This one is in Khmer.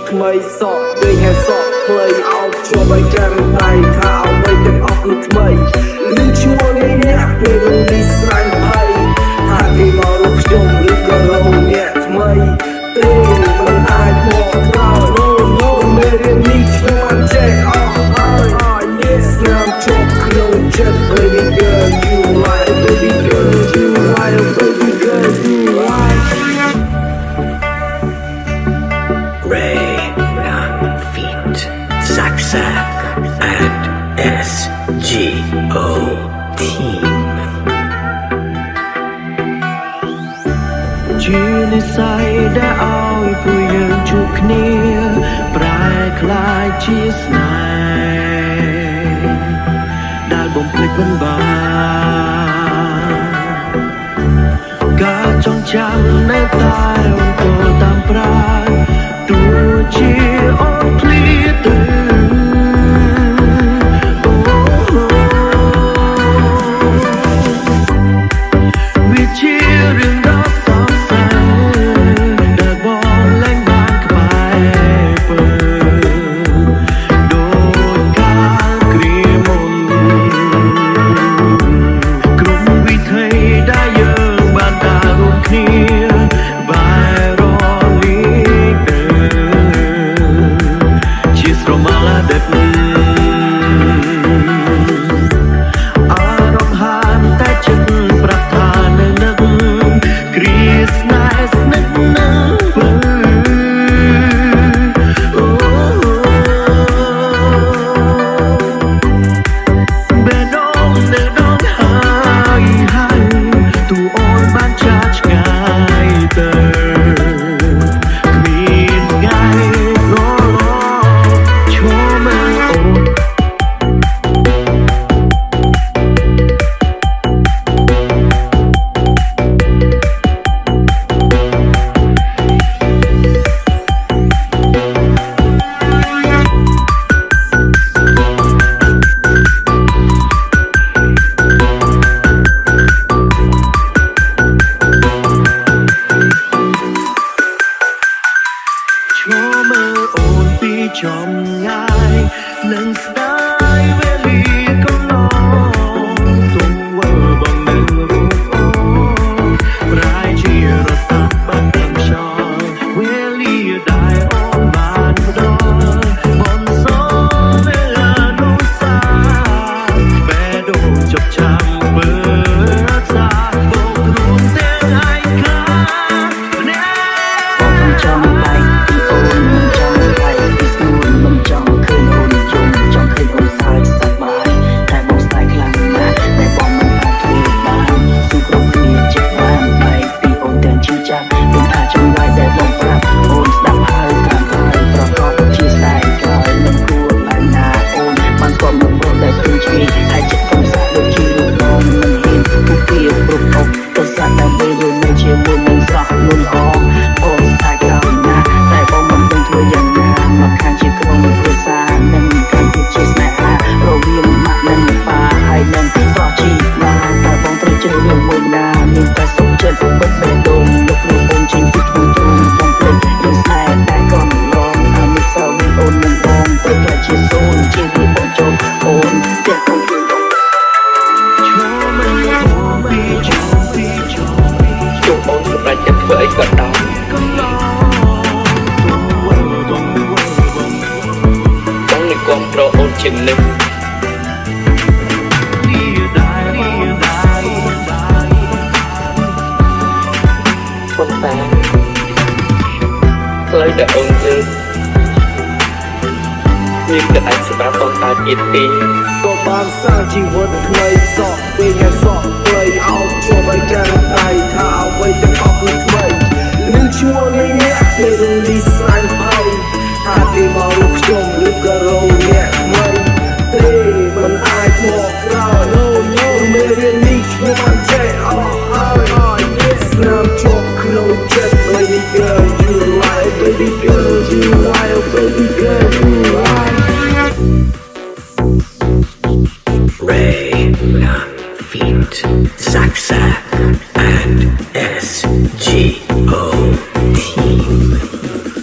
ថ្មីសក់ដូចហេសក់ខ្លីអោបជាប់ឲ្យចាំដៃថាអ្វីទាំងអស់គឺថ្មីលឺឈ្មោះនៃអ្នកពេលនេះស្រែកភ័យថាគេមករកខ្ញុំឬក៏រកអ្នកថ្មីទេមិនអាចមកក្រោយនោះមេរៀននេះខ្ញុំអត់ចេះអស់ហើយស្នាមជាប់ក្នុងចិត្ត baby girl you like baby girl you like baby girl you like Ray Feet Sack and SGO Team ជានិស្ស័យដែលឲ្យពួកយើងជួបគ្នាប្រែคล้ายជាស្នេហ៍ដែលបំភ្លេចមិនបានការចងចាំនៅតែអង្គតាមប្រាណទោះជាអូនភ្លៀទៅវាជារឿងដ៏សោកសៅដែលបងលែងបានក្បែរពើដូចកាលគ្រាមុនក្រុមវិថីដែលយើងបានដើររួមគ្នាបែររលីកទៅជាស្រមោលដិតអារម្មណ៍ហានតែចិត្តប្រាប់ថានៅនឹកគ្រាស្នេហ៍ស្និទ្ធនឹងពើបេះដូងនៅដងហើយទូអូនបានចាស់ឆ្ងាយទៅគ្មានថ្ងៃរលត់ឈរមើលអូនពីចំងាយនឹងស្ដាយវេលាកន្លងទង្វើបងនឹងរូបអូនប្រែជារស័ព្ទបាត់ទាំងខ្យល់វេលាដែលអូនបានផ្ដល់បនសនៅនោះសាបេះដូងចុកចាំបើសាបងរួមទាំងឯកាម្នាក់បងចង់បែកពីអូនមិនចង់បែកពីស្នួនមិនចង់ឃើញអូនយំចង់ឃើញអូនសើចសប្បាយតែបងស្ដាយខ្លាំងណាស់តែបងមិនអាចធ្វើបានទូគ្រប់គ្នាចិត្តបានបែកពីអូនទាំងជីចាស់ខ្ញុំថាចង់ឡាយតែបងប្រាប់អូនស្ដាប់ហើយតាមហើយប្រកបជាស្ដាយក្រោយមិនគួរឯណាអូនបានស្គាល់មុខបងដែលព្រឹងឆ្ងាយហើយចិត្តខ្ញុំសាក់ដូចជារូបបងមិនហ៊ានពុះពីគ្រប់អុកទៅសាក់តែពេលយើងនៅជាមួយនឹងស្រស់លន់អងអូនស្ដាយក្រោយណាស់តែបងមិនដឹងធ្វើយ៉ាងណាមកខាងជាក្រុមគ្រួសារនឹងកាន់តែជាស្នេហារវាងម៉ាក់និងប៉ាហើយនឹងស្រស់ជីឡាតែបងត្រូវជ្រើសរើសមួយណាមានតែសុខចិត្តពិតបេះដូងលោកគ្រូអូនចេញពីក្នុងទ្រូងបងភ្លេចរឿងស្នេហ៍តែក៏មិនឡងអនុស្សាវរីយ៍អូននឹងបងព្រោះតែជាសូនជាពីបងចូលអូនតែកុំយល់ឈរមើលពីជួបអូនសម្រាប់តែធ្វើអីក៏ដោយបងនឹងគាំទ្រអូនជាងនេះប៉ុន្តែផ្លូវដែលអូនលើក មានតែអាចសម្រាប់បងតាទៀតទេ ក៏បានសាងជីវិតថ្មីសក់ពេលថ្ងៃសក់ផ្លៃអោបជាប់ឲ្យកាន់ដៃថាអ្វីទាំងអស់គឺថ្មីរឿងឈ្មោះនៃអ្នកពេលរំលីស្រាញ់ភ័យថាគេមករកខ្ញុំឬក៏រកអ្នកថ្មីទេមិនអាចមកក្រោយ No no មេរៀននេះខ្ញុំបានចេះអស់ហើយស្នាមជាប់ក្នុងចិត្ត Baby girl you lie Baby girl you lie Baby girl you lie Ray, Ram, Feet, Saxac, and SGO Team.